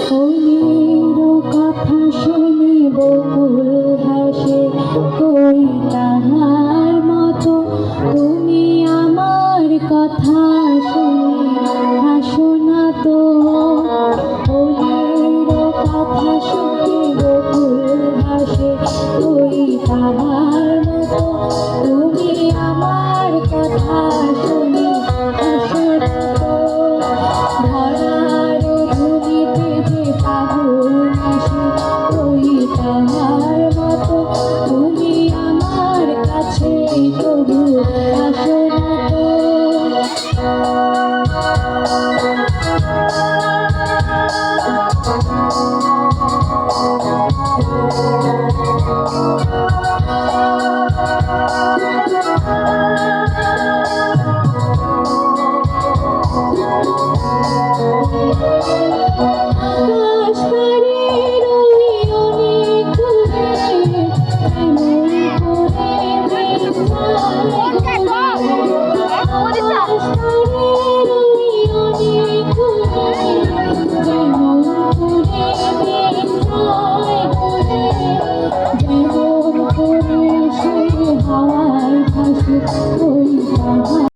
ফুলের কথা শুনে বকুল হাসে, কই তাহার মতো তুমি আমার কথা শুনে হাসো না তো। ফুলের কথা শুনে বকুল হাসে, কই তাহার মতো তুমি আমার কথা শুনে হাসো না তো। ধরার ধুলিতে যে ফাগুন আসে, ওই তাহার মতো তুমি আমার কাছে তবু আসো না তো।